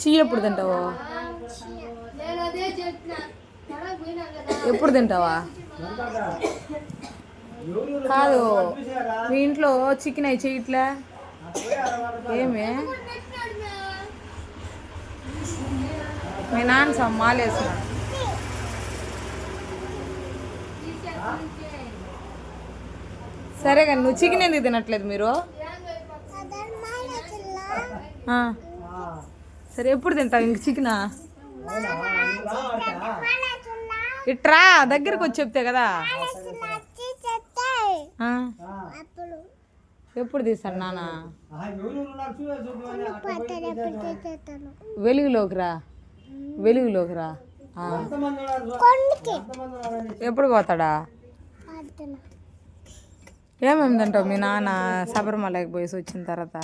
చీ ఎప్పుడు తింటావు? ఎప్పుడు తింటావా? కాదు, మీ ఇంట్లో చికెన్ అయి చేయట్లే ఏమి? మీ నాన్న మాలేస్తున్నాడు. సరే కానీ నువ్వు చికెన్ ఎందుకు తినట్లేదు మీరు? సరే ఎప్పుడు తింటావు ఇంక చికెనా? ఇట్రా దగ్గరకు వచ్చి చెప్తే కదా. ఎప్పుడు తీస్తాడు నాన్న? వెలుగులోకి రా, వెలుగులోకి రా. ఎప్పుడు పోతాడా? ఏమేమి తింటావు మీ నాన్న శబరిమలకి పోయేసి వచ్చిన తర్వాత?